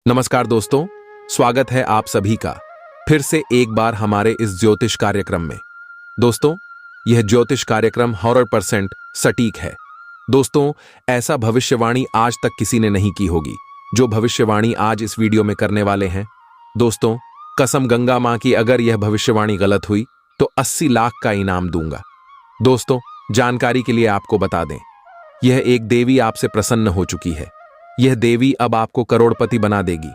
नमस्कार दोस्तों, स्वागत है आप सभी का फिर से एक बार हमारे इस ज्योतिष कार्यक्रम में। दोस्तों, यह ज्योतिष कार्यक्रम 100% सटीक है। दोस्तों, ऐसा भविष्यवाणी आज तक किसी ने नहीं की होगी जो भविष्यवाणी आज इस वीडियो में करने वाले हैं। दोस्तों, कसम गंगा मां की, अगर यह भविष्यवाणी गलत हुई तो 80 लाख का इनाम दूंगा। दोस्तों, जानकारी के लिए आपको बता दें, यह एक देवी आपसे प्रसन्न हो चुकी है। यह देवी अब आपको करोड़पति बना देगी।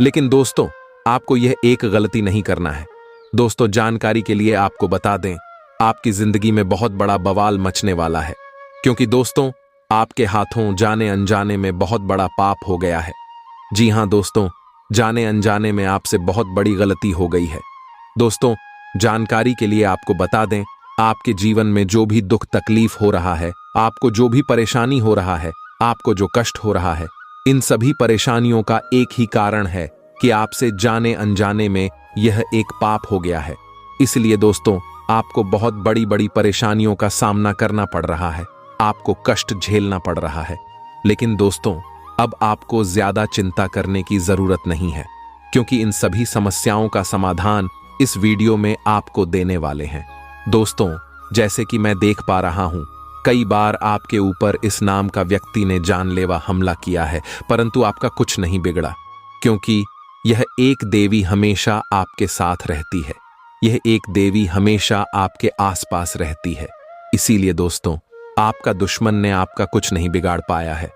लेकिन दोस्तों, आपको यह एक गलती नहीं करना है। दोस्तों, जानकारी के लिए आपको बता दें, आपकी जिंदगी में बहुत बड़ा बवाल मचने वाला है, क्योंकि दोस्तों, आपके हाथों जाने अनजाने में बहुत बड़ा पाप हो गया है। जी हां दोस्तों, जाने अनजाने में आपसे बहुत बड़ी गलती हो गई है। दोस्तों, जानकारी के लिए आपको बता दें, आपके जीवन में जो भी दुख तकलीफ हो रहा है, आपको जो भी परेशानी हो रहा है, आपको जो कष्ट हो रहा है, इन सभी परेशानियों का एक ही कारण है कि आपसे जाने अनजाने में यह एक पाप हो गया है। इसलिए दोस्तों, आपको बहुत बड़ी बड़ी परेशानियों का सामना करना पड़ रहा है, आपको कष्ट झेलना पड़ रहा है। लेकिन दोस्तों, अब आपको ज्यादा चिंता करने की जरूरत नहीं है, क्योंकि इन सभी समस्याओं का समाधान इस वीडियो में आपको देने वाले हैं। दोस्तों, जैसे कि मैं देख पा रहा हूं, कई बार आपके ऊपर इस नाम का व्यक्ति ने जानलेवा हमला किया है, परंतु आपका कुछ नहीं बिगड़ा, क्योंकि यह एक देवी हमेशा आपके साथ रहती है। यह एक देवी हमेशा आपके आसपास रहती है। इसीलिए दोस्तों, आपका दुश्मन ने आपका कुछ नहीं बिगाड़ पाया है।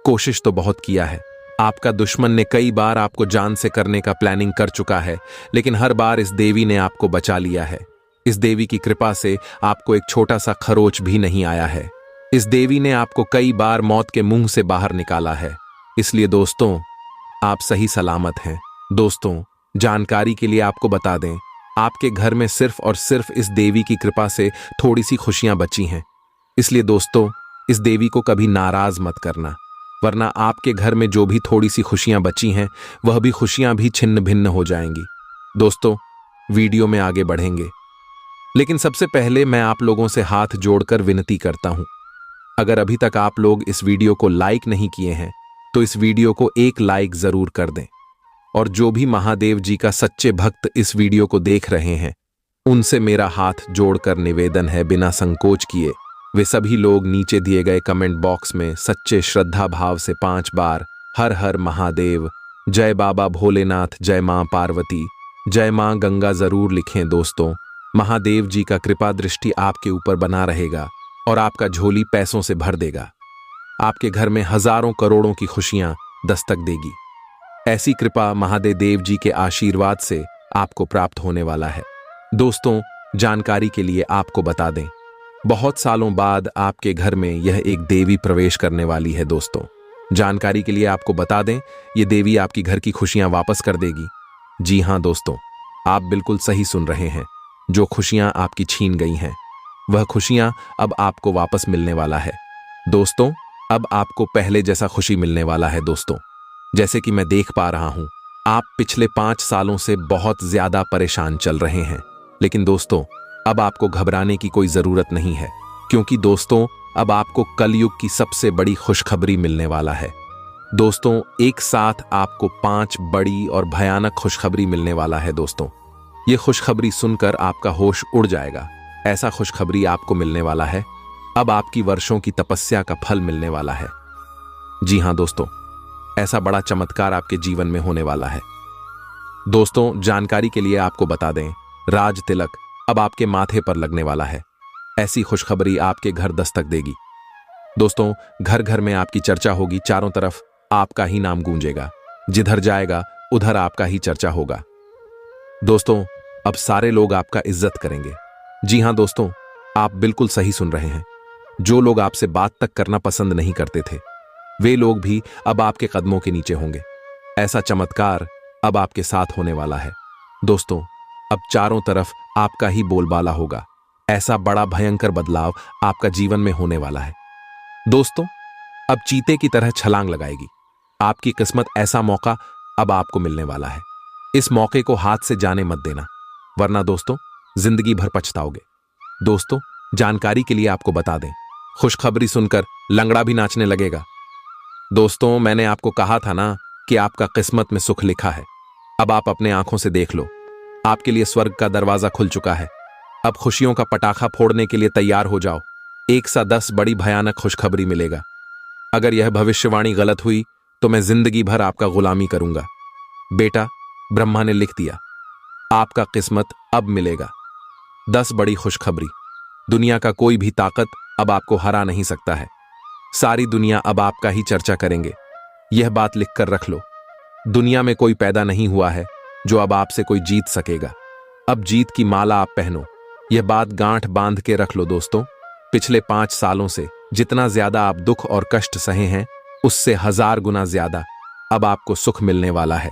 कोशिश तो बहुत किया है, आपका दुश्मन ने कई बार आपको जान से करने का प्लानिंग कर चुका है, लेकिन हर बार इस देवी ने आपको बचा लिया है। इस देवी की कृपा से आपको एक छोटा सा खरोच भी नहीं आया है। इस देवी ने आपको कई बार मौत के मुंह से बाहर निकाला है। इसलिए दोस्तों, आप सही सलामत हैं। दोस्तों, जानकारी के लिए आपको बता दें, आपके घर में सिर्फ और सिर्फ इस देवी की कृपा से थोड़ी सी खुशियां बची हैं। इसलिए दोस्तों, इस देवी को कभी नाराज मत करना, वरना आपके घर में जो भी थोड़ी सी खुशियां बची हैं, वह भी खुशियां भी छिन्न भिन्न हो जाएंगी। दोस्तों, वीडियो में आगे बढ़ेंगे, लेकिन सबसे पहले मैं आप लोगों से हाथ जोड़कर विनती करता हूं, अगर अभी तक आप लोग इस वीडियो को लाइक नहीं किए हैं तो इस वीडियो को एक लाइक जरूर कर दें। और जो भी महादेव जी का सच्चे भक्त इस वीडियो को देख रहे हैं, उनसे मेरा हाथ जोड़कर निवेदन है, बिना संकोच किए वे सभी लोग नीचे दिए गए कमेंट बॉक्स में सच्चे श्रद्धा भाव से 5 बार हर हर महादेव, जय बाबा भोलेनाथ, जय मां पार्वती, जय मां गंगा जरूर लिखें। दोस्तों, महादेव जी का कृपा दृष्टि आपके ऊपर बना रहेगा और आपका झोली पैसों से भर देगा। आपके घर में हजारों करोड़ों की खुशियां दस्तक देगी। ऐसी कृपा महादेव देव जी के आशीर्वाद से आपको प्राप्त होने वाला है। दोस्तों, जानकारी के लिए आपको बता दें, बहुत सालों बाद आपके घर में यह एक देवी प्रवेश करने वाली है। दोस्तों, जानकारी के लिए आपको बता दें, यह देवी आपकी घर की खुशियां वापस कर देगी। जी हां दोस्तों, आप बिल्कुल सही सुन रहे हैं। जो खुशियां आपकी छीन गई हैं, वह खुशियां अब आपको वापस मिलने वाला है। दोस्तों, अब आपको पहले जैसा खुशी मिलने वाला है। दोस्तों, जैसे कि मैं देख पा रहा हूं, आप पिछले 5 सालों से बहुत ज्यादा परेशान चल रहे हैं। लेकिन दोस्तों, अब आपको घबराने की कोई जरूरत नहीं है, क्योंकि दोस्तों, अब आपको कलयुग की सबसे बड़ी खुशखबरी मिलने वाला है। दोस्तों, एक साथ आपको 5 बड़ी और भयानक खुशखबरी मिलने वाला है। दोस्तों, ये खुशखबरी सुनकर आपका होश उड़ जाएगा। ऐसा खुशखबरी आपको मिलने वाला है, अब आपकी वर्षों की तपस्या का फल मिलने वाला है। जी हां दोस्तों, ऐसा बड़ा चमत्कार आपके जीवन में होने वाला है। दोस्तों, जानकारी के लिए आपको बता दें, राज तिलक अब आपके माथे पर लगने वाला है। ऐसी खुशखबरी आपके घर दस्तक देगी। दोस्तों, घर घर में आपकी चर्चा होगी, चारों तरफ आपका ही नाम गूंजेगा, जिधर जाएगा उधर आपका ही चर्चा होगा। दोस्तों, अब सारे लोग आपका इज्जत करेंगे। जी हां दोस्तों, आप बिल्कुल सही सुन रहे हैं। जो लोग आपसे बात तक करना पसंद नहीं करते थे, वे लोग भी अब आपके कदमों के नीचे होंगे। ऐसा चमत्कार अब आपके साथ होने वाला है। दोस्तों, अब चारों तरफ आपका ही बोलबाला होगा। ऐसा बड़ा भयंकर बदलाव आपका जीवन में होने वाला है। दोस्तों, अब चीते की तरह छलांग लगाएगी। आपकी किस्मत ऐसा मौका अब आपको मिलने वाला है। इस मौके को हाथ से जाने मत देना, वरना दोस्तों जिंदगी भर पछताओगे। दोस्तों, जानकारी के लिए आपको बता दें, खुशखबरी सुनकर लंगड़ा भी नाचने लगेगा। दोस्तों, मैंने आपको कहा था ना कि आपका किस्मत में सुख लिखा है। अब आप अपने आंखों से देख लो, आपके लिए स्वर्ग का दरवाजा खुल चुका है। अब खुशियों का पटाखा फोड़ने के लिए तैयार हो जाओ। 1 सा 10 बड़ी भयानक खुशखबरी मिलेगा। अगर यह भविष्यवाणी गलत हुई तो मैं जिंदगी भर आपका गुलामी करूंगा। बेटा, ब्रह्मा ने लिख दिया, आपका किस्मत अब मिलेगा। 10 बड़ी खुशखबरी। दुनिया का कोई भी ताकत अब आपको हरा नहीं सकता है। सारी दुनिया अब आपका ही चर्चा करेंगे। यह बात लिखकर रख लो, दुनिया में कोई पैदा नहीं हुआ है जो अब आपसे कोई जीत सकेगा। अब जीत की माला आप पहनो। यह बात गांठ बांध के रख लो दोस्तों। पिछले 5 सालों से जितना ज्यादा आप दुख और कष्ट सहे हैं, उससे 1000 गुना ज्यादा अब आपको सुख मिलने वाला है।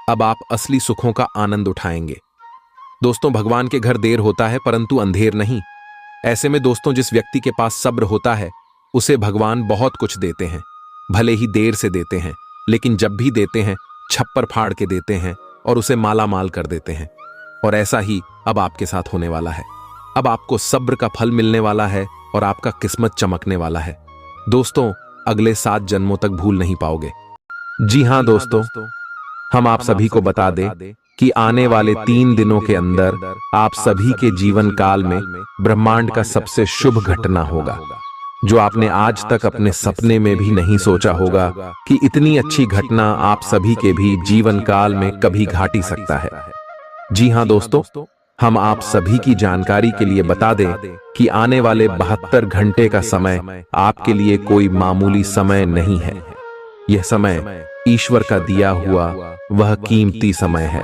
अब आप असली सुखों का आनंद उठाएंगे। दोस्तों, भगवान के घर देर होता है परंतु अंधेर नहीं। ऐसे में दोस्तों, जिस व्यक्ति के पास सब्र होता है उसे भगवान बहुत कुछ देते हैं। भले ही देर से देते हैं, लेकिन जब भी देते हैं छप्पर फाड़ के देते हैं और उसे माला माल कर देते हैं। और ऐसा ही अब आपके साथ होने वाला है। अब आपको सब्र का फल मिलने वाला है और आपका किस्मत चमकने वाला है। दोस्तों, अगले 7 जन्मों तक भूल नहीं पाओगे। जी हां दोस्तों, हम आप सभी को बता दें कि आने वाले 3 दिनों के अंदर आप सभी के जीवन काल में ब्रह्मांड का सबसे शुभ घटना होगा, जो आपने आज तक अपने सपने में भी नहीं सोचा होगा कि इतनी अच्छी घटना आप सभी के भी जीवन काल में कभी घाटी सकता है। जी हां दोस्तों, हम आप सभी की जानकारी के लिए बता दें कि आने वाले 72 घंटे का समय आपके लिए कोई मामूली समय नहीं है। यह समय ईश्वर का दिया हुआ वह कीमती समय है,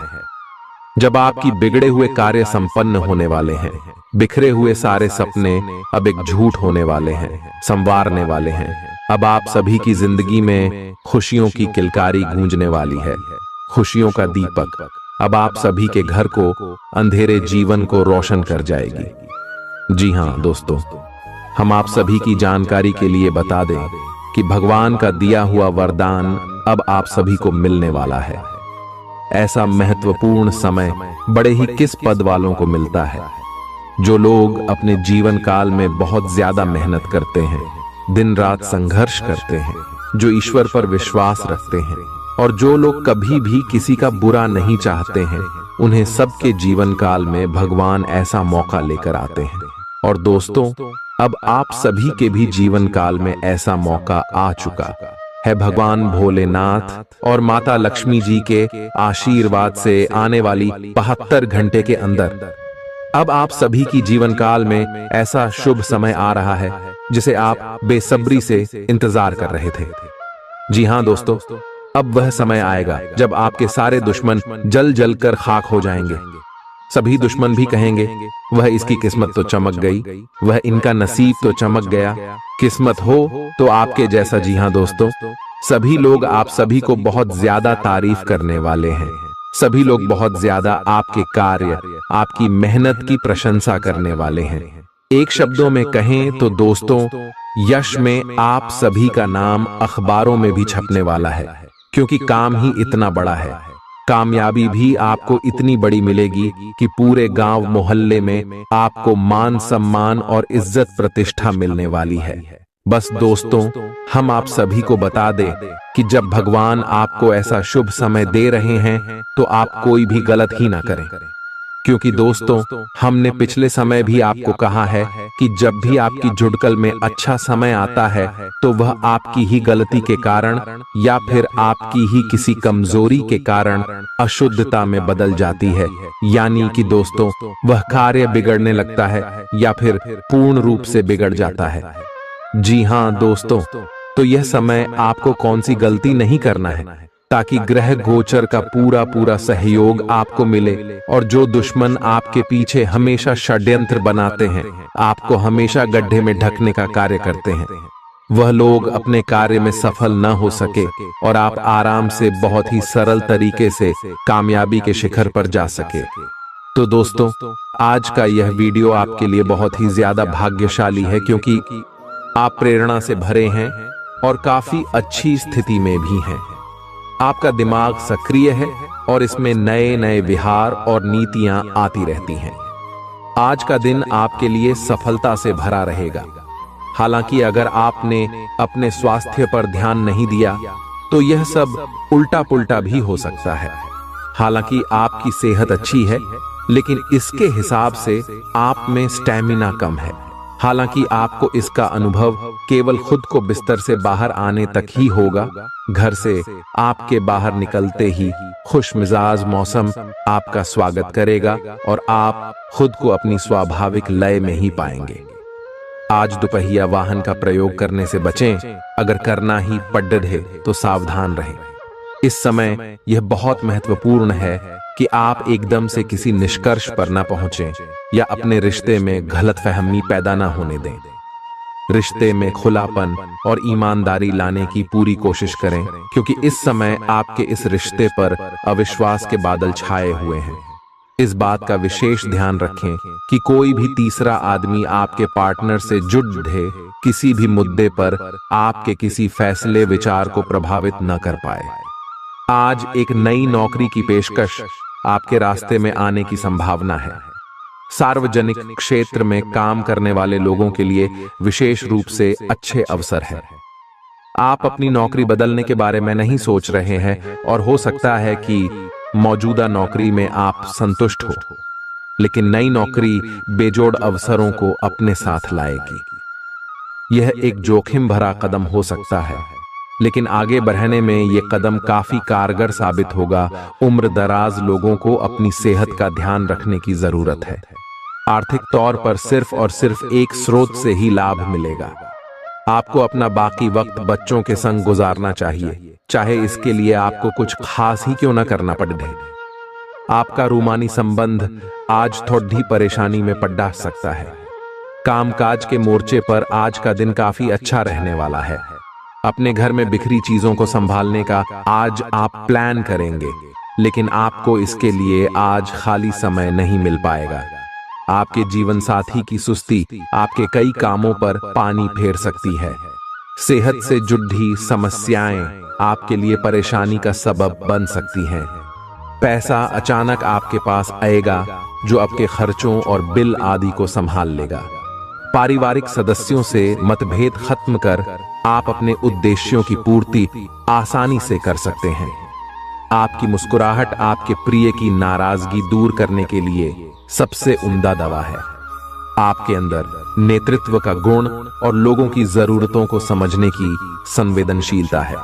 जब आपकी बिगड़े हुए कार्य संपन्न होने वाले हैं। बिखरे हुए सारे सपने अब एक झूठ होने वाले हैं, संवारने वाले हैं। अब आप सभी की जिंदगी में खुशियों की किलकारी गूंजने वाली है। खुशियों का दीपक अब आप सभी के घर को, अंधेरे जीवन को रोशन कर जाएगी। जी हां दोस्तों, हम आप सभी की जानकारी के लिए बता दें कि भगवान का दिया हुआ वरदान अब आप सभी को मिलने वाला है। ऐसा महत्वपूर्ण समय बड़े ही किस पद वालों को मिलता है, जो लोग अपने जीवन काल में बहुत ज्यादा मेहनत करते हैं, दिन रात संघर्ष करते हैं, जो ईश्वर पर विश्वास रखते हैं और जो लोग कभी भी किसी का बुरा नहीं चाहते हैं। उन्हें सबके जीवन काल में भगवान ऐसा मौका लेकर आते हैं। और दोस्तों, अब आप सभी के भी जीवन काल में ऐसा मौका आ चुका है। भगवान भोलेनाथ और माता लक्ष्मी जी के आशीर्वाद से आने वाली 72 घंटे के अंदर अब आप सभी की जीवन काल में ऐसा शुभ समय आ रहा है जिसे आप बेसब्री से इंतजार कर रहे थे। जी हां दोस्तों, अब वह समय आएगा जब आपके सारे दुश्मन जल जल कर खाक हो जाएंगे। सभी दुश्मन भी कहेंगे, वह इसकी किस्मत तो चमक गई, वह इनका नसीब तो चमक गया। किस्मत हो तो आपके जैसा। जी हां दोस्तों, सभी लोग आप सभी को बहुत ज्यादा तारीफ करने वाले हैं। सभी लोग बहुत ज्यादा आपके कार्य, आपकी मेहनत की प्रशंसा करने वाले हैं। एक शब्दों में कहें तो दोस्तों, यश में आप सभी का नाम अखबारों में भी छपने वाला है, क्योंकि काम ही इतना बड़ा है। कामयाबी भी आपको इतनी बड़ी मिलेगी कि पूरे गांव मोहल्ले में आपको मान सम्मान और इज्जत प्रतिष्ठा मिलने वाली है। बस दोस्तों, हम आप सभी को बता दें कि जब भगवान आपको ऐसा शुभ समय दे रहे हैं तो आप कोई भी गलत ही ना करें, क्योंकि दोस्तों, हमने पिछले समय भी आपको कहा है कि जब भी आपकी जुड़कल में अच्छा समय आता है तो वह आपकी ही गलती के कारण या फिर आपकी ही किसी कमजोरी के कारण अशुद्धता में बदल जाती है। यानी कि दोस्तों, वह कार्य बिगड़ने लगता है या फिर पूर्ण रूप से बिगड़ जाता है। जी हां दोस्तों, तो यह समय आपको कौन सी गलती नहीं करना है, ताकि ग्रह गोचर का पूरा पूरा सहयोग आपको मिले। और जो दुश्मन आपके पीछे हमेशा षड्यंत्र बनाते हैं, आपको हमेशा गड्ढे में ढकने का कार्य करते हैं, वह लोग अपने कार्य में सफल न हो सके और आप आराम से बहुत ही सरल तरीके से कामयाबी के शिखर पर जा सके। तो दोस्तों, आज का यह वीडियो आपके लिए बहुत ही ज्यादा भाग्यशाली है, क्योंकि आप प्रेरणा से भरे हैं और काफी अच्छी स्थिति में भी हैं। आपका दिमाग सक्रिय है और इसमें नए नए विहार और नीतियां आती रहती हैं। आज का दिन आपके लिए सफलता से भरा रहेगा। हालांकि अगर आपने अपने स्वास्थ्य पर ध्यान नहीं दिया तो यह सब उल्टा पुल्टा भी हो सकता है। हालांकि आपकी सेहत अच्छी है, लेकिन इसके हिसाब से आप में स्टैमिना कम है। हालांकि आपको इसका अनुभव केवल खुद को बिस्तर से बाहर आने तक ही होगा। घर से आपके बाहर निकलते ही खुशमिजाज मौसम आपका स्वागत करेगा और आप खुद को अपनी स्वाभाविक लय में ही पाएंगे। आज दुपहिया वाहन का प्रयोग करने से बचें। अगर करना ही पड़े तो सावधान रहें। इस समय यह बहुत महत्वपूर्ण है कि आप एकदम से किसी निष्कर्ष पर न पहुंचें या अपने रिश्ते में गलतफहमी पैदा न होने दें। रिश्ते में खुलापन और ईमानदारी लाने की पूरी कोशिश करें, क्योंकि इस समय आपके इस रिश्ते पर अविश्वास के बादल छाए हुए हैं। इस बात का विशेष ध्यान रखें कि कोई भी तीसरा आदमी आपके पार्टनर से जुड़े किसी भी मुद्दे पर आपके किसी फैसले विचार को प्रभावित न कर पाए। आज एक नई नौकरी की पेशकश आपके रास्ते में आने की संभावना है। सार्वजनिक क्षेत्र में काम करने वाले लोगों के लिए विशेष रूप से अच्छे अवसर है। आप अपनी नौकरी बदलने के बारे में नहीं सोच रहे हैं और हो सकता है कि मौजूदा नौकरी में आप संतुष्ट हो, लेकिन नई नौकरी बेजोड़ अवसरों को अपने साथ लाएगी। यह एक जोखिम भरा कदम हो सकता है, लेकिन आगे बढ़ने में यह कदम काफी कारगर साबित होगा। उम्र दराज लोगों को अपनी सेहत का ध्यान रखने की जरूरत है। आर्थिक तौर पर सिर्फ और सिर्फ एक स्रोत से ही लाभ मिलेगा। आपको अपना बाकी वक्त बच्चों के संग गुजारना चाहिए, चाहे इसके लिए आपको कुछ खास ही क्यों न करना पड़े। आपका रूमानी संबंध आज थोड़ी परेशानी में पड़ सकता है। कामकाज के मोर्चे पर आज का दिन काफी अच्छा रहने वाला है। अपने घर में बिखरी चीजों को संभालने का आज आप प्लान करेंगे, लेकिन आपको इसके लिए आज खाली समय नहीं मिल पाएगा। आपके जीवन साथी की सुस्ती आपके कई कामों पर पानी फेर सकती है। सेहत से जुड़ी समस्याएं आपके लिए परेशानी का सबब बन सकती हैं। पैसा अचानक आपके पास आएगा जो आपके खर्चों और बिल आदि को संभाल लेगा। पारिवारिक सदस्यों से मतभेद खत्म कर आप अपने उद्देश्यों की पूर्ति आसानी से कर सकते हैं। आपकी मुस्कुराहट आपके प्रिय की नाराजगी दूर करने के लिए सबसे उम्दा दवा है। आपके अंदर नेतृत्व का गुण और लोगों की जरूरतों को समझने की संवेदनशीलता है।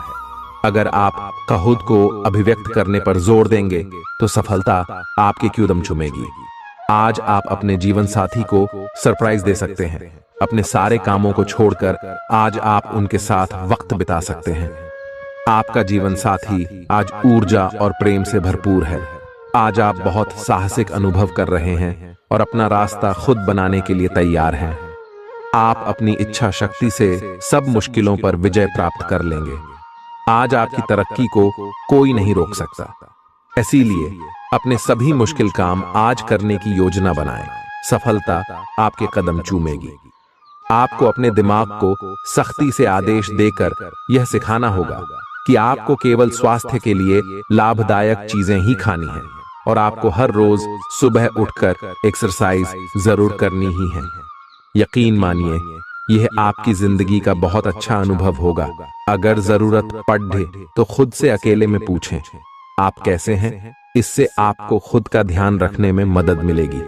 अगर आप खुद को अभिव्यक्त करने पर जोर देंगे तो सफलता आपके कदम चूमेगी। आज आप अपने जीवन साथी को सरप्राइज दे सकते हैं। अपने सारे कामों को छोड़कर आज आप उनके साथ वक्त बिता सकते हैं। आपका जीवन साथी आज ऊर्जा और प्रेम से भरपूर है। आज आप बहुत साहसिक अनुभव कर रहे हैं और अपना रास्ता खुद बनाने के लिए तैयार हैं। आप अपनी इच्छा शक्ति से सब मुश्किलों पर विजय प्राप्त कर लेंगे। आज आपकी तरक्की को कोई नहीं रोक सकता। इसीलिए अपने सभी मुश्किल काम आज करने की योजना बनाएं। सफलता आपके कदम चूमेगी। आपको अपने दिमाग को सख्ती से आदेश देकर यह सिखाना होगा कि आपको केवल स्वास्थ्य के लिए लाभदायक चीजें ही खानी हैं और आपको हर रोज सुबह उठकर एक्सरसाइज जरूर करनी ही है। यकीन मानिए, यह आपकी जिंदगी का बहुत अच्छा अनुभव होगा। अगर जरूरत पड़े तो खुद से अकेले में पूछें, आप कैसे हैं? इससे आपको खुद का ध्यान रखने में मदद मिलेगी।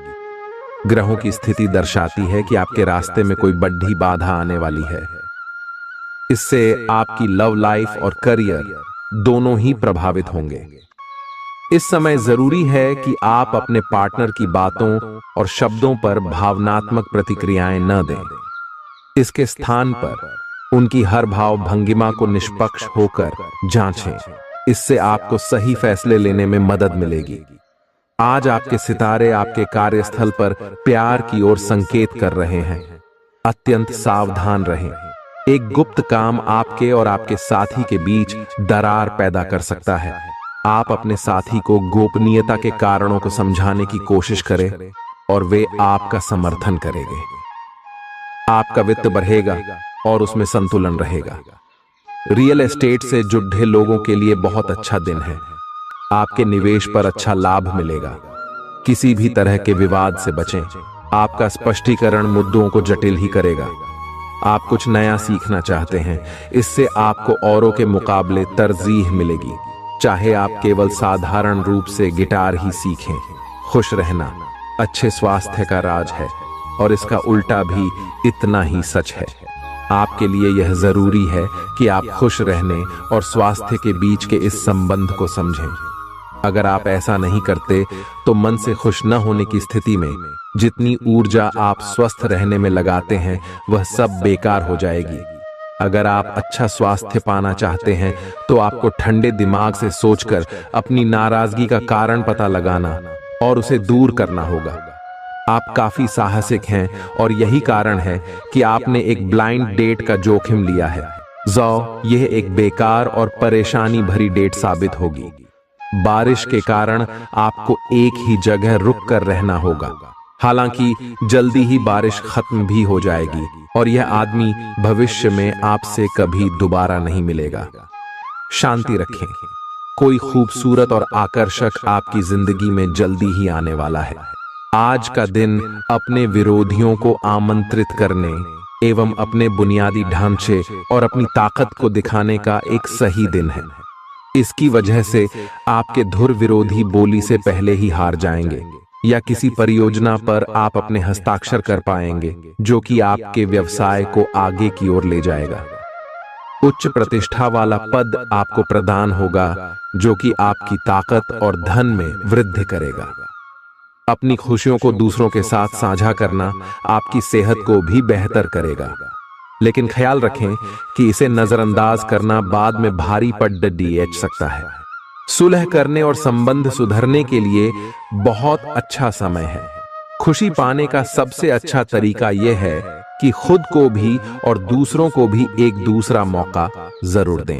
ग्रहों की स्थिति दर्शाती है कि आपके रास्ते में कोई बड़ी बाधा आने वाली है। इससे आपकी लव लाइफ और करियर दोनों ही प्रभावित होंगे। इस समय जरूरी है कि आप अपने पार्टनर की बातों और शब्दों पर भावनात्मक प्रतिक्रियाएं न दें। इसके स्थान पर उनकी हर भाव भंगिमा को निष्पक्ष होकर जांचें। इससे आपको सही फैसले लेने में मदद मिलेगी। आज आपके सितारे आपके कार्यस्थल पर प्यार की ओर संकेत कर रहे हैं। अत्यंत सावधान रहें। एक गुप्त काम आपके और आपके साथी के बीच दरार पैदा कर सकता है। आप अपने साथी को गोपनीयता के कारणों को समझाने की कोशिश करें और वे आपका समर्थन करेंगे। आपका वित्त बढ़ेगा और उसमें संतुलन रहेगा। रियल एस्टेट से जुड़े लोगों के लिए बहुत अच्छा दिन है। आपके निवेश पर अच्छा लाभ मिलेगा। किसी भी तरह के विवाद से बचें। आपका स्पष्टीकरण मुद्दों को जटिल ही करेगा। आप कुछ नया सीखना चाहते हैं, इससे आपको औरों के मुकाबले तरजीह मिलेगी। चाहे आप केवल साधारण रूप से गिटार ही सीखें, खुश रहना अच्छे स्वास्थ्य का राज है और इसका उल्टा भी इतना ही सच है। आपके लिए यह जरूरी है कि आप खुश रहने और स्वास्थ्य के बीच के इस संबंध को समझें। अगर आप ऐसा नहीं करते तो मन से खुश न होने की स्थिति में जितनी ऊर्जा आप स्वस्थ रहने में लगाते हैं वह सब बेकार हो जाएगी। अगर आप अच्छा स्वास्थ्य पाना चाहते हैं तो आपको ठंडे दिमाग से सोचकर अपनी नाराजगी का कारण पता लगाना और उसे दूर करना होगा। आप काफी साहसिक हैं और यही कारण है कि आपने एक ब्लाइंड डेट का जोखिम लिया है। यह एक बेकार और परेशानी भरी डेट साबित होगी। बारिश के कारण आपको एक ही जगह रुक कर रहना होगा। हालांकि जल्दी ही बारिश खत्म भी हो जाएगी और यह आदमी भविष्य में आपसे कभी दोबारा नहीं मिलेगा। शांति रखें। कोई खूबसूरत और आकर्षक आपकी जिंदगी में जल्दी ही आने वाला है। आज का दिन अपने विरोधियों को आमंत्रित करने एवं अपने बुनियादी ढांचे और अपनी ताकत को दिखाने का एक सही दिन है। इसकी वजह से आपके धुर विरोधी बोली से पहले ही हार जाएंगे या किसी परियोजना पर आप अपने हस्ताक्षर कर पाएंगे जो कि आपके व्यवसाय को आगे की ओर ले जाएगा। उच्च प्रतिष्ठा वाला पद आपको प्रदान होगा जो कि आपकी ताकत और धन में वृद्धि करेगा। अपनी खुशियों को दूसरों के साथ साझा करना आपकी सेहत को भी बेहतर करेगा, लेकिन ख्याल रखें कि इसे नजरअंदाज करना बाद में भारी पड़ सकता है। सुलह करने और संबंध सुधरने के लिए बहुत अच्छा समय है। खुशी पाने का सबसे अच्छा तरीका यह है कि खुद को भी और दूसरों को भी एक दूसरा मौका जरूर दें।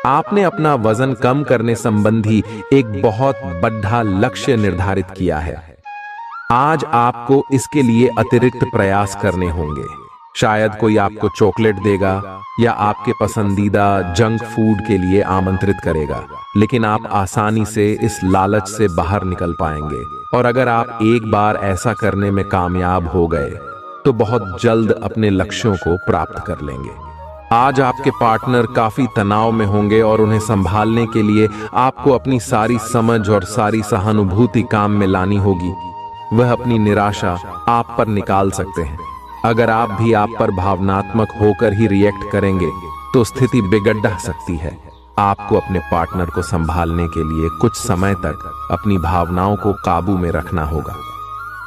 आपने अपना वजन कम करने संबंधी एक बहुत बड़ा लक्ष्य निर्धारित किया है। आज आपको इसके लिए अतिरिक्त प्रयास करने होंगे। शायद कोई आपको चॉकलेट देगा या आपके पसंदीदा जंक फूड के लिए आमंत्रित करेगा, लेकिन आप आसानी से इस लालच से बाहर निकल पाएंगे। और अगर आप एक बार ऐसा करने में कामयाब हो गए तो बहुत जल्द अपने लक्ष्यों को प्राप्त कर लेंगे। आज आपके पार्टनर काफी तनाव में होंगे और उन्हें संभालने के लिए आपको अपनी सारी समझ और सारी सहानुभूति काम में लानी होगी। वह अपनी निराशा आप पर निकाल सकते हैं। अगर आप भी आप पर भावनात्मक होकर ही रिएक्ट करेंगे तो स्थिति बिगड़ सकती है। आपको अपने पार्टनर को संभालने के लिए कुछ समय तक अपनी भावनाओं को काबू में रखना होगा।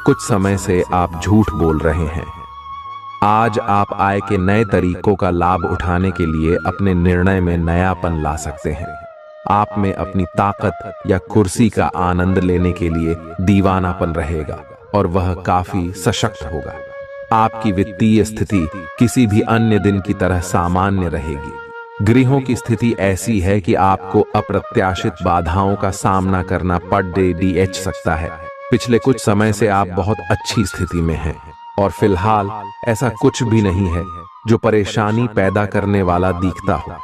कुछ समय से आप झूठ बोल रहे हैं। आज आप आय के नए तरीकों का लाभ उठाने के लिए अपने निर्णय में नयापन ला सकते हैं। आप में अपनी ताकत या कुर्सी का आनंद लेने के लिए दीवानापन रहेगा और वह काफी सशक्त होगा। आपकी वित्तीय स्थिति किसी भी अन्य दिन की तरह सामान्य रहेगी। गृहों की स्थिति ऐसी है कि आपको अप्रत्याशित बाधाओं का सामना करना पड़ सकता है। पिछले कुछ समय से आप बहुत अच्छी स्थिति में हैं और फिलहाल ऐसा कुछ भी नहीं है जो परेशानी पैदा करने वाला दिखता हो,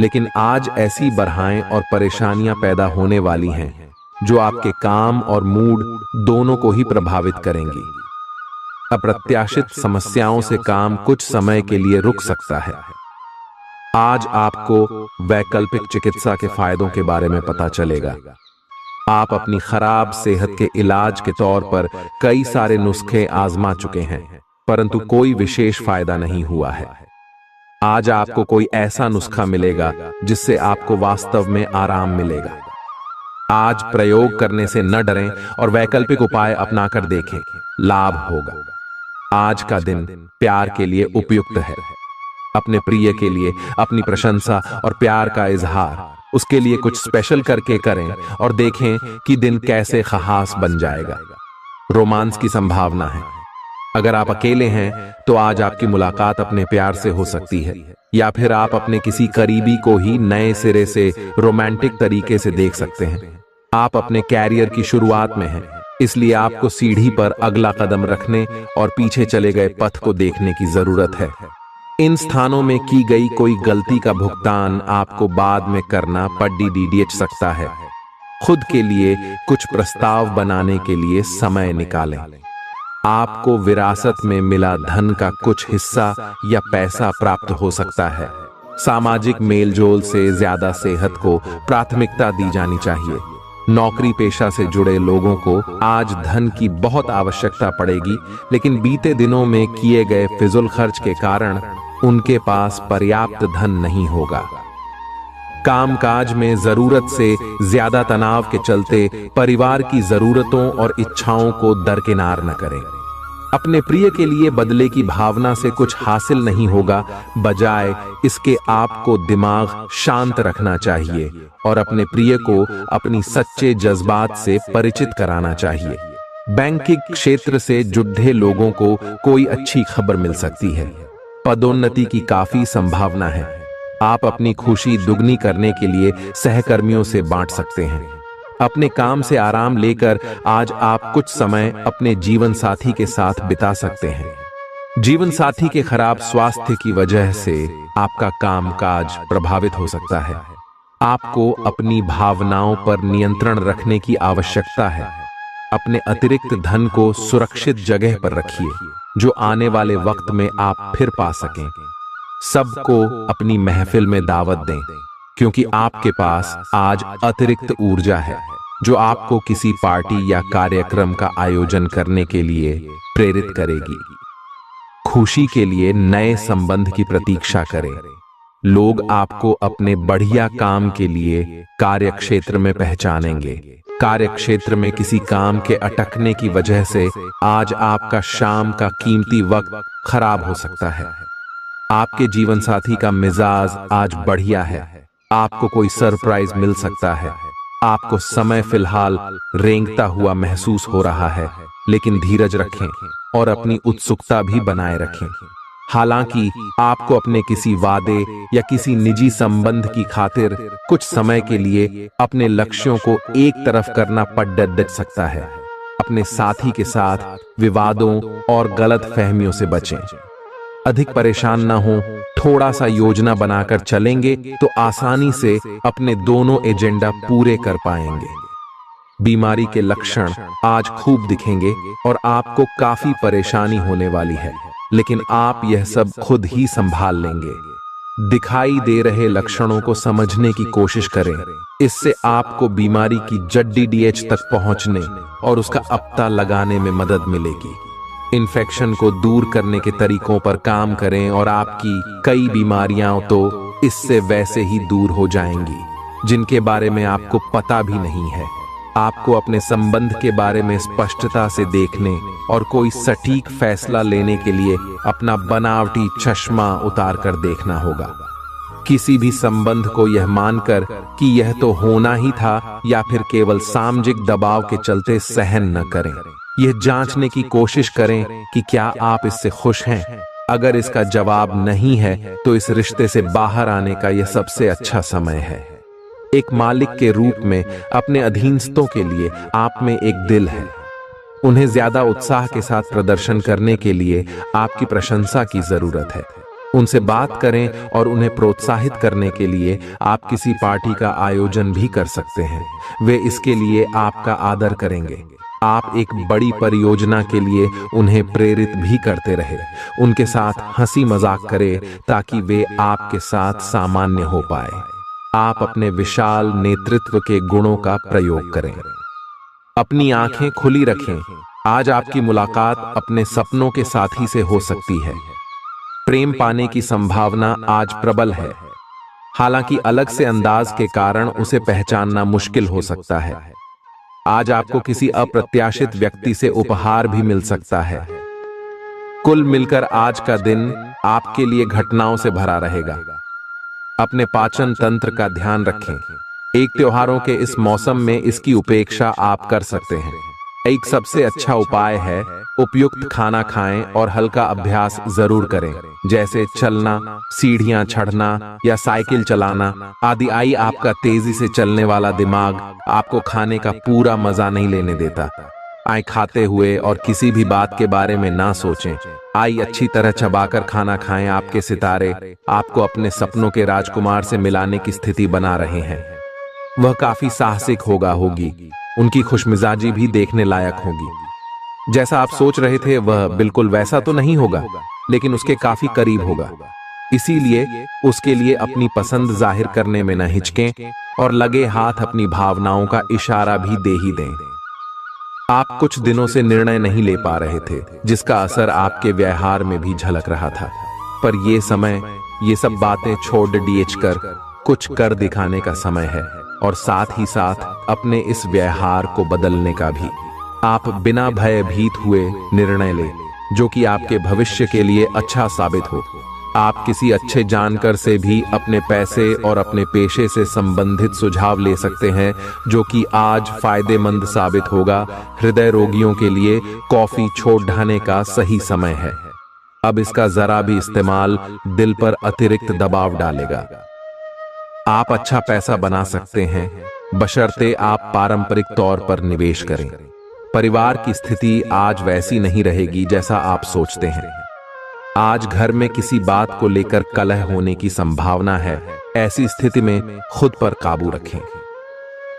लेकिन आज ऐसी बाधाएं और परेशानियां पैदा होने वाली हैं जो आपके काम और मूड दोनों को ही प्रभावित करेंगी। अप्रत्याशित समस्याओं से काम कुछ समय के लिए रुक सकता है। आज आपको वैकल्पिक चिकित्सा के फायदों के बारे में पता चलेगा। आप अपनी खराब सेहत के इलाज के तौर पर कई सारे नुस्खे आजमा चुके हैं, परंतु कोई विशेष फायदा नहीं हुआ है। आज आपको कोई ऐसा नुस्खा मिलेगा जिससे आपको वास्तव में आराम मिलेगा। आज प्रयोग करने से न डरें और वैकल्पिक उपाय अपनाकर देखें, लाभ होगा। आज का दिन प्यार के लिए उपयुक्त है। अपने प्रिय के लिए अपनी प्रशंसा और प्यार का इजहार उसके लिए कुछ स्पेशल करके करें और देखें कि दिन कैसे खास बन जाएगा। रोमांस की संभावना है। अगर आप अकेले हैं तो आज आपकी मुलाकात अपने प्यार से हो सकती है, या फिर आप अपने किसी करीबी को ही नए सिरे से रोमांटिक तरीके से देख सकते हैं। आप अपने कैरियर की शुरुआत में हैं, इसलिए आपको सीढ़ी पर अगला कदम रखने और पीछे चले गए पथ को देखने की जरूरत है। इन स्थानों में की गई कोई गलती का भुगतान आपको बाद में करना पड़ सकता है। खुद के लिए कुछ प्रस्ताव बनाने के लिए समय निकालें। आपको विरासत में मिला धन का कुछ हिस्सा या पैसा प्राप्त हो सकता है। सामाजिक मेलजोल से ज्यादा सेहत को प्राथमिकता दी जानी चाहिए। नौकरी पेशा से जुड़े लोगों को आज धन की बहुत आवश्यकता पड़ेगी, लेकिन बीते दिनों में किए गए फिजूल खर्च के कारण उनके पास पर्याप्त धन नहीं होगा। कामकाज में जरूरत से ज्यादा तनाव के चलते परिवार की जरूरतों और इच्छाओं को दरकिनार न करें। अपने प्रिय के लिए बदले की भावना से कुछ हासिल नहीं होगा, बजाय इसके आपको दिमाग शांत रखना चाहिए और अपने प्रिय को अपनी सच्चे जज्बात से परिचित कराना चाहिए। बैंकिंग क्षेत्र से जुड़े लोगों को कोई अच्छी खबर मिल सकती है। पदोन्नति की काफी संभावना है। आप अपनी खुशी दुगनी करने के लिए सहकर्मियों से बांट सकते हैं। अपने काम से आराम लेकर आज आप कुछ समय अपने जीवन साथी के साथ बिता सकते हैं। जीवन साथी के खराब स्वास्थ्य की वजह से आपका कामकाज प्रभावित हो सकता है। आपको अपनी भावनाओं पर नियंत्रण रखने की आवश्यकता है। अपने अतिरिक्त धन को सुरक्षित जगह पर रखिए, जो आने वाले वक्त में आप फिर पा सकें। सबको अपनी महफिल में दावत दें, क्योंकि आपके पास आज अतिरिक्त ऊर्जा है जो आपको किसी पार्टी या कार्यक्रम का आयोजन करने के लिए प्रेरित करेगी। खुशी के लिए नए संबंध की प्रतीक्षा करें। लोग आपको अपने बढ़िया काम के लिए कार्यक्षेत्र में पहचानेंगे। कार्यक्षेत्र में किसी काम के अटकने की वजह से आज आपका शाम का कीमती वक्त खराब हो सकता है। आपके जीवन साथी का मिजाज आज बढ़िया है। आपको कोई सरप्राइज मिल सकता है। आपको समय फिलहाल रेंगता हुआ महसूस हो रहा है, लेकिन धीरज रखें और अपनी उत्सुकता भी बनाए रखें। हालांकि आपको अपने किसी वादे या किसी निजी संबंध की खातिर कुछ समय के लिए अपने लक्ष्यों को एक तरफ करना पड़ सकता है। अपने साथी के साथ विवादों और गलत फहमियों से बचें। अधिक परेशान ना हो, थोड़ा सा योजना बनाकर चलेंगे तो आसानी से अपने दोनों एजेंडा पूरे कर पाएंगे। बीमारी के लक्षण आज खूब दिखेंगे और आपको काफी परेशानी होने वाली है, लेकिन आप यह सब खुद ही संभाल लेंगे। दिखाई दे रहे लक्षणों को समझने की कोशिश करें। इससे आपको बीमारी की जड़ DH तक पहुंचने और उसका पता लगाने में मदद मिलेगी। इन्फेक्शन को दूर करने के तरीकों पर काम करें और आपकी कई बीमारियां तो इससे वैसे ही दूर हो जाएंगी जिनके बारे में आपको पता भी नहीं है। आपको अपने संबंध के बारे में स्पष्टता से देखने और कोई सटीक फैसला लेने के लिए अपना बनावटी चश्मा उतार कर देखना होगा। किसी भी संबंध को यह मानकर कि यह तो होना ही था या फिर केवल सामाजिक दबाव के चलते सहन न करें। यह जांचने की कोशिश करें कि क्या आप इससे खुश हैं। अगर इसका जवाब नहीं है तो इस रिश्ते से बाहर आने का यह सबसे अच्छा समय है। एक मालिक के रूप में अपने अधीनस्थों के लिए आप में एक दिल है। उन्हें ज्यादा उत्साह के साथ प्रदर्शन करने के लिए आपकी प्रशंसा की जरूरत है। उनसे बात करें और उन्हें प्रोत्साहित करने के लिए आप किसी पार्टी का आयोजन भी कर सकते हैं। वे इसके लिए आपका आदर करेंगे। आप एक बड़ी परियोजना के लिए उन्हें प्रेरित भी करते रहे। उनके साथ हंसी मजाक करें ताकि वे आपके साथ सामान्य हो पाए। आप अपने विशाल नेतृत्व के गुणों का प्रयोग करें। अपनी आंखें खुली रखें। आज आपकी मुलाकात अपने सपनों के साथी से हो सकती है। प्रेम पाने की संभावना आज प्रबल है, हालांकि अलग से अंदाज के कारण उसे पहचानना मुश्किल हो सकता है। आज आपको किसी अप्रत्याशित व्यक्ति से उपहार भी मिल सकता है। कुल मिलकर आज का दिन आपके लिए घटनाओं से भरा रहेगा। अपने पाचन तंत्र का ध्यान रखें। एक त्योहारों के इस मौसम में इसकी उपेक्षा आप कर सकते हैं। एक सबसे अच्छा उपाय है उपयुक्त खाना खाएं और हल्का अभ्यास जरूर करें, जैसे चलना, सीढ़ियां चढ़ना या साइकिल चलाना आदि। आई आपका तेजी से चलने वाला दिमाग आपको खाने का पूरा मजा नहीं लेने देता। आई खाते हुए और किसी भी बात के बारे में ना सोचें। आई अच्छी तरह चबाकर खाना खाएं। आपके सितारे आपको अपने सपनों के राजकुमार से मिलाने की स्थिति बना रहे हैं। वह काफी साहसिक होगी। उनकी खुशमिजाजी भी देखने लायक होगी। जैसा आप सोच रहे थे वह बिल्कुल वैसा तो नहीं होगा, लेकिन उसके काफी करीब होगा। इसीलिए उसके लिए अपनी पसंद जाहिर करने में न हिचकें और लगे हाथ अपनी भावनाओं का इशारा भी दे ही दें। आप कुछ दिनों से निर्णय नहीं ले पा रहे थे, जिसका असर आपके व्यवहार में भी झलक रहा था। पर यह समय ये सब बातें छोड़ डीएच कर कुछ कर दिखाने का समय है, और साथ ही साथ अपने इस व्यवहार को बदलने का भी। आप बिना भयभीत हुए निर्णय लें, जो कि आपके भविष्य के लिए अच्छा साबित हो। आप किसी अच्छे जानकार से भी अपने पैसे और अपने पेशे से संबंधित सुझाव ले सकते हैं, जो कि आज फायदेमंद साबित होगा। हृदय रोगियों के लिए कॉफी छोड़ ढाने का सही समय है। अब इसका जरा भी इस्तेमाल दिल पर अतिरिक्त दबाव डालेगा। आप अच्छा पैसा बना सकते हैं, बशर्ते आप पारंपरिक तौर पर निवेश करें। परिवार की स्थिति आज वैसी नहीं रहेगी जैसा आप सोचते हैं। आज घर में किसी बात को लेकर कलह होने की संभावना है। ऐसी स्थिति में खुद पर काबू रखें।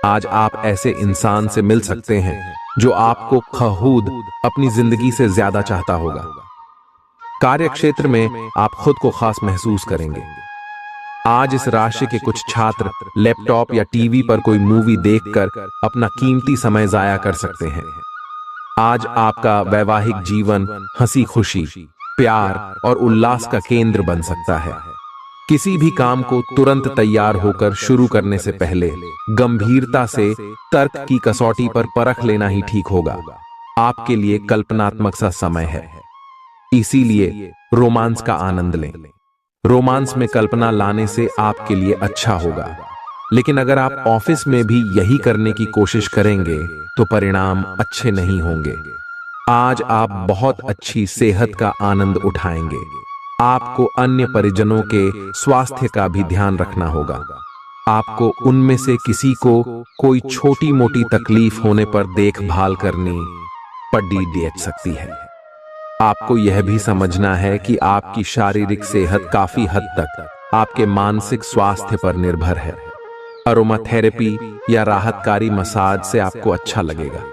आज आप ऐसे इंसान से मिल सकते हैं जो आपको खुद अपनी जिंदगी से ज्यादा चाहता होगा। कार्य क्षेत्र में आप खुद को खास महसूस करेंगे। आज इस राशि के कुछ छात्र लैपटॉप या टीवी पर कोई मूवी देखकर अपना कीमती समय जाया कर सकते हैं। आज आपका वैवाहिक जीवन हंसी खुशी, प्यार और उल्लास का केंद्र बन सकता है। किसी भी काम को तुरंत तैयार होकर शुरू करने से पहले गंभीरता से तर्क की कसौटी पर परख लेना ही ठीक होगा। आपके लिए कल्पनात्मक सा समय है, इसीलिए रोमांस का आनंद लें। रोमांस में कल्पना लाने से आपके लिए अच्छा होगा, लेकिन अगर आप ऑफिस में भी यही करने की कोशिश करेंगे तो परिणाम अच्छे नहीं होंगे। आज आप बहुत अच्छी सेहत का आनंद उठाएंगे। आपको अन्य परिजनों के स्वास्थ्य का भी ध्यान रखना होगा। आपको उनमें से किसी को कोई छोटी मोटी तकलीफ होने पर देखभाल करनी पड़ सकती है। आपको यह भी समझना है कि आपकी शारीरिक सेहत काफी हद तक आपके मानसिक स्वास्थ्य पर निर्भर है। अरोमा थेरेपी या राहतकारी मसाज से आपको अच्छा लगेगा।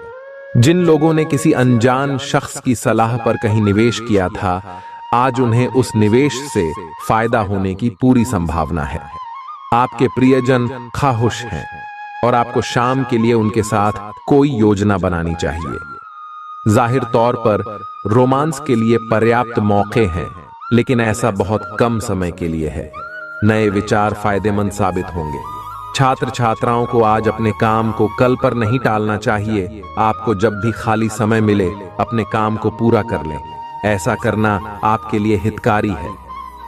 जिन लोगों ने किसी अनजान शख्स की सलाह पर कहीं निवेश किया था, आज उन्हें उस निवेश से फायदा होने की पूरी संभावना है। आपके प्रियजन खाहुश हैं और आपको शाम के लिए उनके साथ कोई योजना बनानी चाहिए। जाहिर तौर पर रोमांस के लिए पर्याप्त मौके हैं, लेकिन ऐसा बहुत कम समय के लिए है। नए विचार फायदेमंद साबित होंगे। छात्र छात्राओं को आज अपने काम को कल पर नहीं टालना चाहिए। आपको जब भी खाली समय मिले अपने काम को पूरा कर लें। ऐसा करना आपके लिए हितकारी है।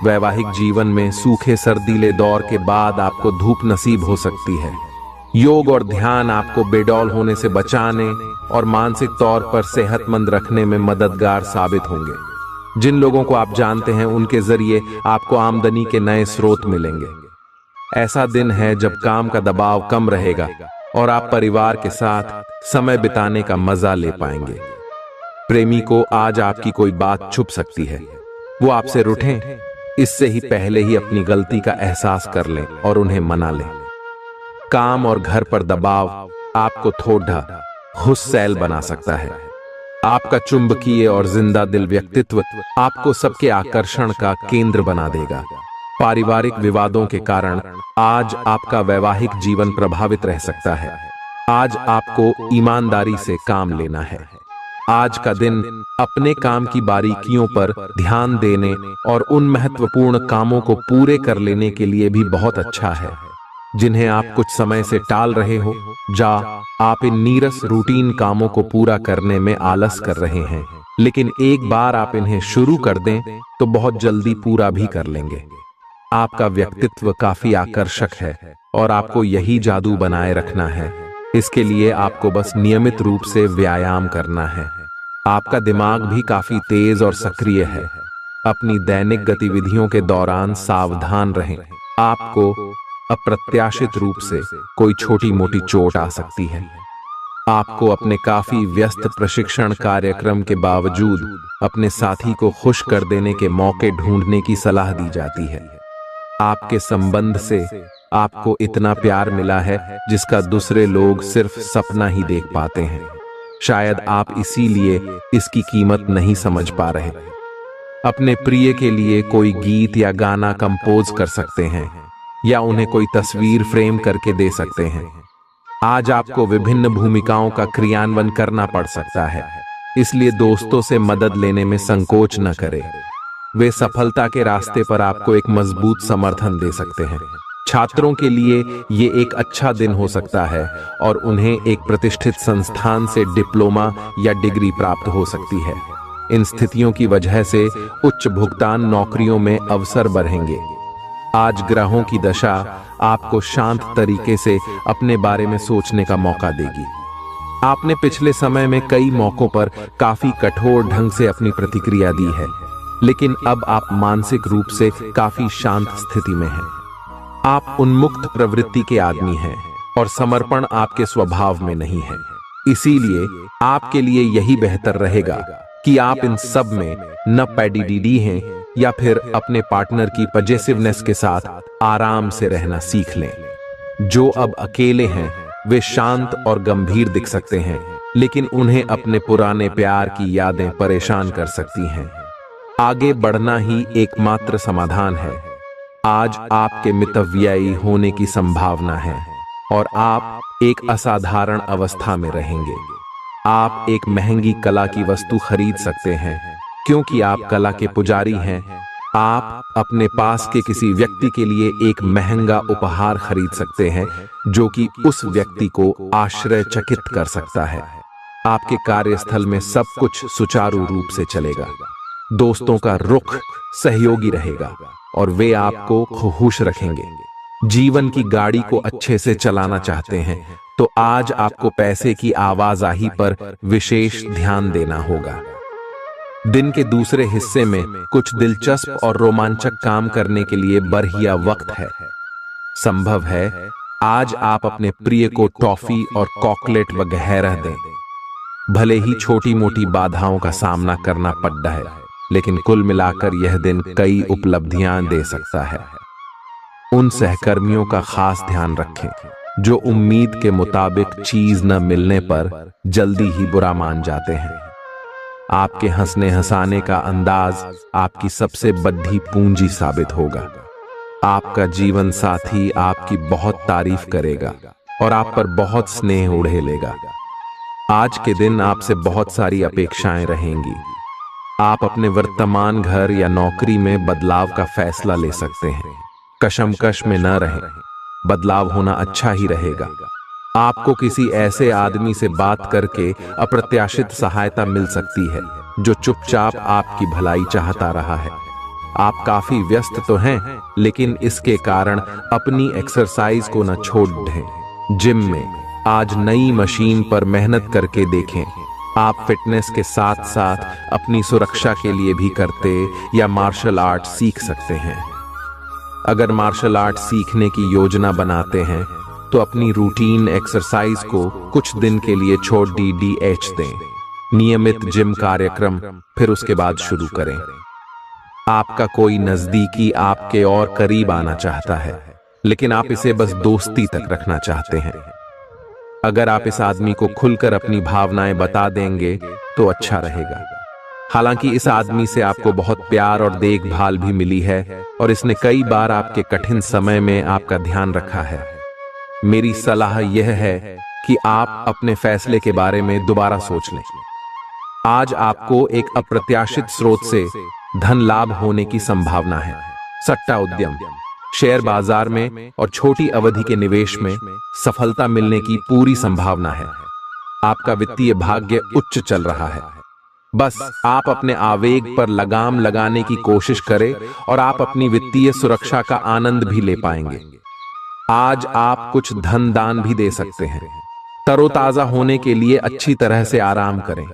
वैवाहिक जीवन में सूखे सर्दीले दौर के बाद आपको धूप नसीब हो सकती है। योग और ध्यान आपको बेडौल होने से बचाने और मानसिक तौर पर सेहतमंद रखने में मददगार साबित होंगे। जिन लोगों को आप जानते हैं उनके जरिए आपको आमदनी के नए स्रोत मिलेंगे। ऐसा दिन है जब काम का दबाव कम रहेगा और आप परिवार के साथ समय बिताने का मजा ले पाएंगे। प्रेमी को आज आपकी कोई बात छुप सकती है। वो आपसे रूठें, इससे ही पहले ही अपनी गलती का एहसास कर लें और उन्हें मना लें। काम और घर पर दबाव आपको थोड़ा गुस्सैल बना सकता है। आपका चुंबकीय और जिंदा दिल व्यक्तित्व आपको सबके आकर्षण का केंद्र बना देगा। पारिवारिक विवादों के कारण आज आपका वैवाहिक जीवन प्रभावित रह सकता है। आज आपको ईमानदारी से काम लेना है। आज का दिन अपने काम की बारीकियों पर ध्यान देने और उन महत्वपूर्ण कामों को पूरे कर लेने के लिए भी बहुत अच्छा है, जिन्हें आप कुछ समय से टाल रहे हो। आप इन नीरस रूटीन कामों को पूरा करने में आलस कर रहे हैं, लेकिन एक बार आप इन्हें शुरू कर दें तो बहुत जल्दी पूरा भी कर लेंगे। आपका व्यक्तित्व काफी आकर्षक है और आपको यही जादू बनाए रखना है। इसके लिए आपको बस नियमित रूप से व्यायाम करना है। आपका दिमाग भी काफी तेज और सक्रिय है। अपनी दैनिक गतिविधियों के दौरान सावधान रहें। आपको अप्रत्याशित रूप से कोई छोटी मोटी चोट आ सकती है। आपको अपने काफी व्यस्त प्रशिक्षण कार्यक्रम के बावजूद अपने साथी को खुश कर देने के मौके ढूंढने की सलाह दी जाती है। आपके संबंध से आपको इतना प्यार मिला है जिसका दूसरे लोग सिर्फ सपना ही देख पाते हैं। शायद आप इसीलिए इसकी कीमत नहीं समझ पा रहे। अपने प्रिय के लिए कोई गीत या गाना कंपोज कर सकते हैं या उन्हें कोई तस्वीर फ्रेम करके दे सकते हैं। आज आपको विभिन्न भूमिकाओं का क्रियान्वयन करना पड़ सकता है, इसलिए दोस्तों से मदद लेने में संकोच न करें। वे सफलता के रास्ते पर आपको एक मजबूत समर्थन दे सकते हैं। छात्रों के लिए ये एक अच्छा दिन हो सकता है और उन्हें एक प्रतिष्ठित संस्थान से डिप्लोमा या डिग्री प्राप्त हो सकती है। इन स्थितियों की वजह से उच्च भुगतान नौकरियों में अवसर बढ़ेंगे। आज ग्रहों की दशा आपको शांत तरीके से अपने बारे में सोचने का मौका देगी। आपने पिछले समय में कई मौकों पर काफी कठोर ढंग से अपनी प्रतिक्रिया दी है, लेकिन अब आप मानसिक रूप से काफी शांत स्थिति में हैं। आप उन्मुक्त प्रवृत्ति के आदमी हैं और समर्पण आपके स्वभाव में नहीं है। इसीलिए आपके लिए यही बेहतर रहेगा कि आप इन सब में न पैडीडीडी हैं या फिर अपने पार्टनर की पजेसिवनेस के साथ आराम से रहना सीख लें। जो अब अकेले हैं वे शांत और गंभीर दिख सकते हैं, लेकिन उन्हें अपने पुराने प्यार की यादें परेशान कर सकती हैं। आगे बढ़ना ही एकमात्र समाधान है। आज आपके मितव्ययी होने की संभावना है और आप एक असाधारण अवस्था में रहेंगे। आप एक महंगी कला की वस्तु खरीद सकते हैं क्योंकि आप कला के पुजारी हैं। आप अपने पास के किसी व्यक्ति के लिए एक महंगा उपहार खरीद सकते हैं जो कि उस व्यक्ति को आश्चर्यचकित कर सकता है। आपके कार्यस्थल में सब कुछ सुचारू रूप से चलेगा। दोस्तों का रुख सहयोगी रहेगा और वे आपको खुश रखेंगे। जीवन की गाड़ी को अच्छे से चलाना चाहते हैं तो आज आपको पैसे की आवाजाही पर विशेष ध्यान देना होगा। दिन के दूसरे हिस्से में कुछ दिलचस्प और रोमांचक काम करने के लिए बढ़िया वक्त है। संभव है आज आप अपने प्रिय को टॉफी और चॉकलेट वगैरह दें। भले ही छोटी मोटी बाधाओं का सामना करना पड़ता है, लेकिन कुल मिलाकर यह दिन कई उपलब्धियां दे सकता है। उन सहकर्मियों का खास ध्यान रखें जो उम्मीद के मुताबिक चीज न मिलने पर जल्दी ही बुरा मान जाते हैं। आपके हंसने हंसाने का अंदाज आपकी सबसे बड़ी पूंजी साबित होगा। आपका जीवन साथी आपकी बहुत तारीफ करेगा और आप पर बहुत स्नेह उड़ेलेगा। आज के दिन आपसे बहुत सारी अपेक्षाएं रहेंगी। आप अपने वर्तमान घर या नौकरी में बदलाव का फैसला ले सकते हैं। कशमकश में न रहें, बदलाव होना अच्छा ही रहेगा। आपको किसी ऐसे आदमी से बात करके अप्रत्याशित सहायता मिल सकती है जो चुपचाप आपकी भलाई चाहता रहा है। आप काफी व्यस्त तो हैं, लेकिन इसके कारण अपनी एक्सरसाइज को न छोड़ दें। जिम में आज नई मशीन पर मेहनत करके देखें। आप फिटनेस के साथ साथ अपनी सुरक्षा के लिए भी करते या मार्शल आर्ट सीख सकते हैं। अगर मार्शल आर्ट सीखने की योजना बनाते हैं तो अपनी रूटीन एक्सरसाइज को कुछ दिन के लिए छोड़ DDH दें। नियमित जिम कार्यक्रम फिर उसके बाद शुरू करें। आपका कोई नजदीकी आपके और करीब आना चाहता है, लेकिन आप इसे बस दोस्ती तक रखना चाहते हैं। अगर आप इस आदमी को खुलकर अपनी भावनाएं बता देंगे तो अच्छा रहेगा। हालांकि इस आदमी से आपको बहुत प्यार और देखभाल भी मिली है और इसने कई बार आपके कठिन समय में आपका ध्यान रखा है। मेरी सलाह यह है कि आप अपने फैसले के बारे में दोबारा सोच लें। आज आपको एक अप्रत्याशित स्रोत से धन लाभ होने की संभावना है। सट्टा उद्यम, शेयर बाजार में और छोटी अवधि के निवेश में सफलता मिलने की पूरी संभावना है। आपका वित्तीय भाग्य उच्च चल रहा है। बस आप अपने आवेग पर लगाम लगाने की कोशिश करें और आप अपनी वित्तीय सुरक्षा का आनंद भी ले पाएंगे। आज आप कुछ धन दान भी दे सकते हैं। तरोताजा होने के लिए अच्छी तरह से आराम करें।